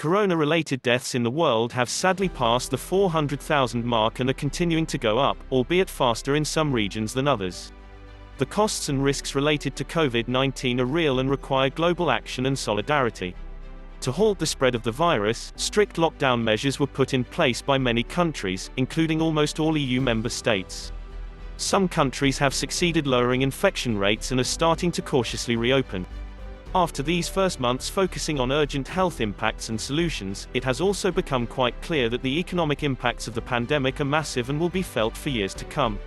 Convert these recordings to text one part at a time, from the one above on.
Corona-related deaths in the world have sadly passed the 400,000 mark and are continuing to go up, albeit faster in some regions than others. The costs and risks related to COVID-19 are real and require global action and solidarity. To halt the spread of the virus, strict lockdown measures were put in place by many countries, including almost all EU member states. Some countries have succeeded lowering infection rates and are starting to cautiously reopen. After these first months focusing on urgent health impacts and solutions, it has also become quite clear that the economic impacts of the pandemic are massive and will be felt for years to come.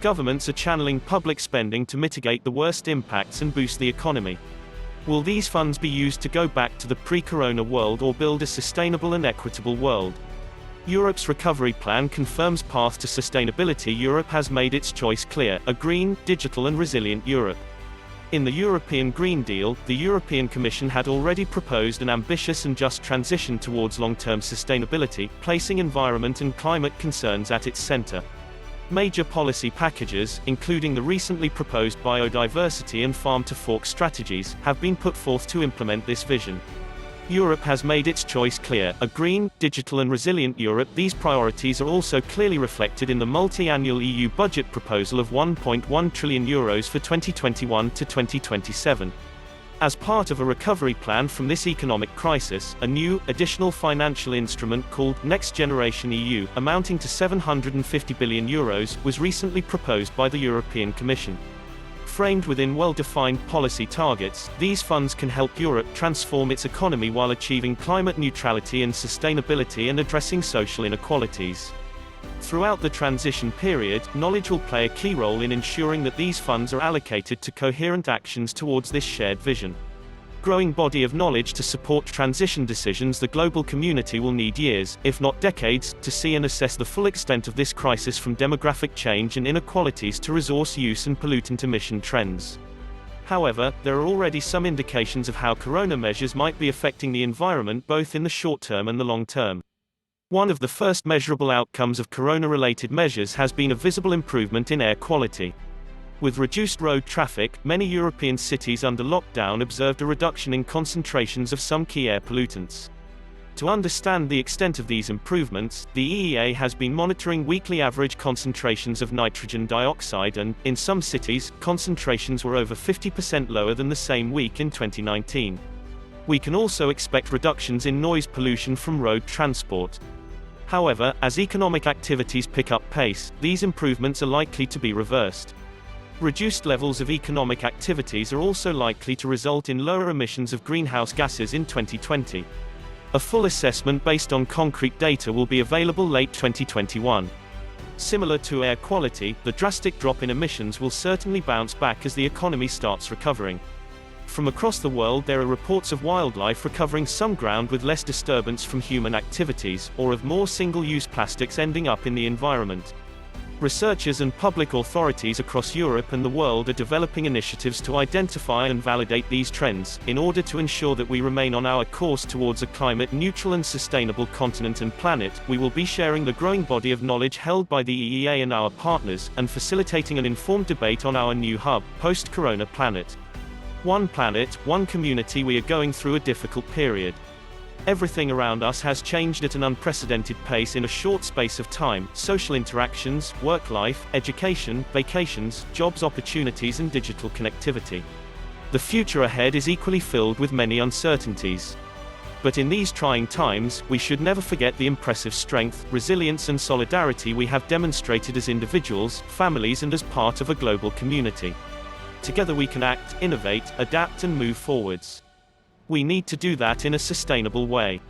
Governments are channeling public spending to mitigate the worst impacts and boost the economy. Will these funds be used to go back to the pre-corona world or build a sustainable and equitable world? Europe's recovery plan confirms path to sustainability. Europe has made its choice clear: a green, digital and resilient Europe. In the European Green Deal, the European Commission had already proposed an ambitious and just transition towards long-term sustainability, placing environment and climate concerns at its center. Major policy packages, including the recently proposed biodiversity and farm-to-fork strategies, have been put forth to implement this vision. Europe has made its choice clear: a green, digital and resilient Europe. These priorities are also clearly reflected in the multi-annual EU budget proposal of €1.1 trillion for 2021 to 2027. As part of a recovery plan from this economic crisis, a new, additional financial instrument called Next Generation EU, amounting to €750 billion, was recently proposed by the European Commission. Framed within well-defined policy targets, these funds can help Europe transform its economy while achieving climate neutrality and sustainability and addressing social inequalities. Throughout the transition period, knowledge will play a key role in ensuring that these funds are allocated to coherent actions towards this shared vision. Growing body of knowledge to support transition decisions. The global community will need years, if not decades, to see and assess the full extent of this crisis, from demographic change and inequalities to resource use and pollutant emission trends. However, there are already some indications of how corona measures might be affecting the environment both in the short term and the long term. One of the first measurable outcomes of corona-related measures has been a visible improvement in air quality. With reduced road traffic, many European cities under lockdown observed a reduction in concentrations of some key air pollutants. To understand the extent of these improvements, the EEA has been monitoring weekly average concentrations of nitrogen dioxide and, in some cities, concentrations were over 50% lower than the same week in 2019. We can also expect reductions in noise pollution from road transport. However, as economic activities pick up pace, these improvements are likely to be reversed. Reduced levels of economic activities are also likely to result in lower emissions of greenhouse gases in 2020. A full assessment based on concrete data will be available late 2021. Similar to air quality, the drastic drop in emissions will certainly bounce back as the economy starts recovering. From across the world, there are reports of wildlife recovering some ground with less disturbance from human activities, or of more single-use plastics ending up in the environment. Researchers and public authorities across Europe and the world are developing initiatives to identify and validate these trends, in order to ensure that we remain on our course towards a climate-neutral and sustainable continent and planet. We will be sharing the growing body of knowledge held by the EEA and our partners, and facilitating an informed debate on our new hub, Post-Corona Planet. One planet, one community. We are going through a difficult period. Everything around us has changed at an unprecedented pace in a short space of time: social interactions, work life, education, vacations, jobs opportunities and digital connectivity. The future ahead is equally filled with many uncertainties. But in these trying times, we should never forget the impressive strength, resilience and solidarity we have demonstrated as individuals, families and as part of a global community. Together we can act, innovate, adapt and move forwards. We need to do that in a sustainable way.